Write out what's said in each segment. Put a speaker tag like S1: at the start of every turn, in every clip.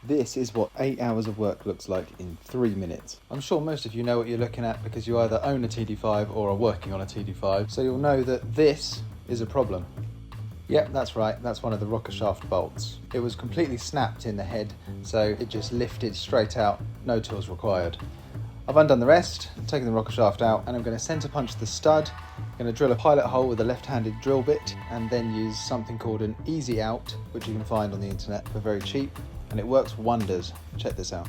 S1: This is what 8 hours of work looks like in 3 minutes. I'm sure most of you know what you're looking at because you either own a Td5 or are working on a Td5, so you'll know that this is a problem. Yep, that's right, that's one of the rocker shaft bolts. It was completely snapped in the head, so it just lifted straight out, no tools required. I've undone the rest, taken the rocker shaft out, and I'm going to center punch the stud. I'm going to drill a pilot hole with a left-handed drill bit, and then use something called an easy out, which you can find on the internet for very cheap, and it works wonders. Check this out.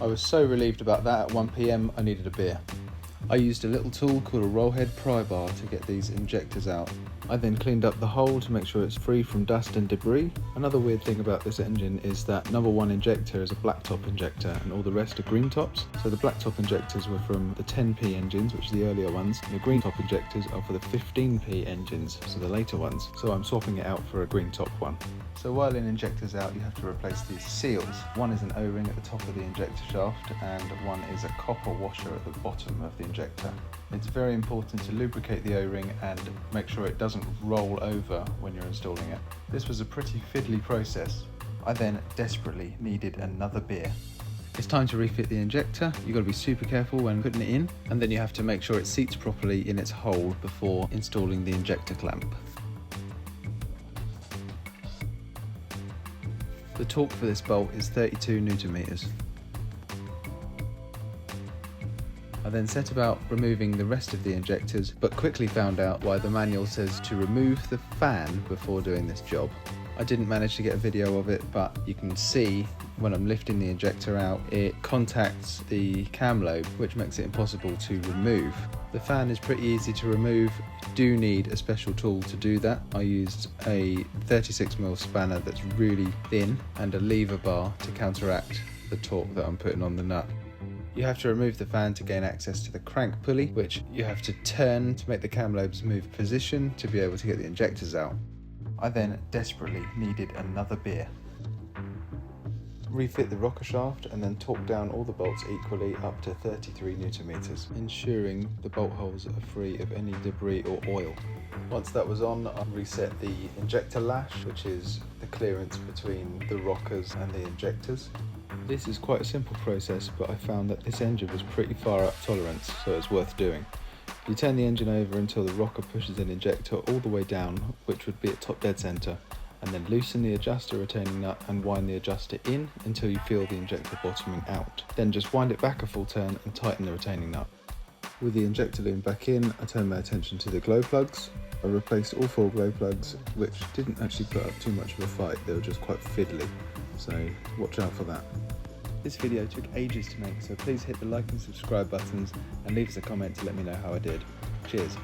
S1: I was so relieved about that. At 1 PM I needed a beer. I used a little tool called a roll head pry bar to get these injectors out. I then cleaned up the hole to make sure it's free from dust and debris. Another weird thing about this engine is that number 1 injector is a blacktop injector and all the rest are green tops. So the blacktop injectors were from the 10p engines, which are the earlier ones, and the green top injectors are for the 15p engines, so the later ones. So I'm swapping it out for a green top one. So while in injectors out, you have to replace these seals. One is an O-ring at the top of the injector shaft, and one is a copper washer at the bottom of the injector. It's very important to lubricate the O-ring and make sure it doesn't roll over when you're installing it. This was a pretty fiddly process. I then desperately needed another beer. It's time to refit the injector. You've got to be super careful when putting it in, and then you have to make sure it seats properly in its hole before installing the injector clamp. The torque for this bolt is 32 Newton meters. I then set about removing the rest of the injectors, but quickly found out why the manual says to remove the fan before doing this job. I didn't manage to get a video of it, but you can see when I'm lifting the injector out, it contacts the cam lobe, which makes it impossible to remove. The fan is pretty easy to remove. You do need a special tool to do that. I used a 36mm spanner that's really thin and a lever bar to counteract the torque that I'm putting on the nut. You have to remove the fan to gain access to the crank pulley, which you have to turn to make the cam lobes move position to be able to get the injectors out. I then desperately needed another beer. Refit the rocker shaft and then torque down all the bolts equally up to 33 Newton meters, ensuring the bolt holes are free of any debris or oil. Once that was on, I reset the injector lash, which is the clearance between the rockers and the injectors. This is quite a simple process, but I found that this engine was pretty far up tolerance, so it's worth doing. You turn the engine over until the rocker pushes an injector all the way down, which would be at top dead center, and then loosen the adjuster retaining nut and wind the adjuster in until you feel the injector bottoming out. Then just wind it back a full turn and tighten the retaining nut. With the injector loom back in, I turned my attention to the glow plugs. I replaced all 4 glow plugs, which didn't actually put up too much of a fight, they were just quite fiddly, so watch out for that. This video took ages to make, so please hit the like and subscribe buttons and leave us a comment to let me know how I did. Cheers.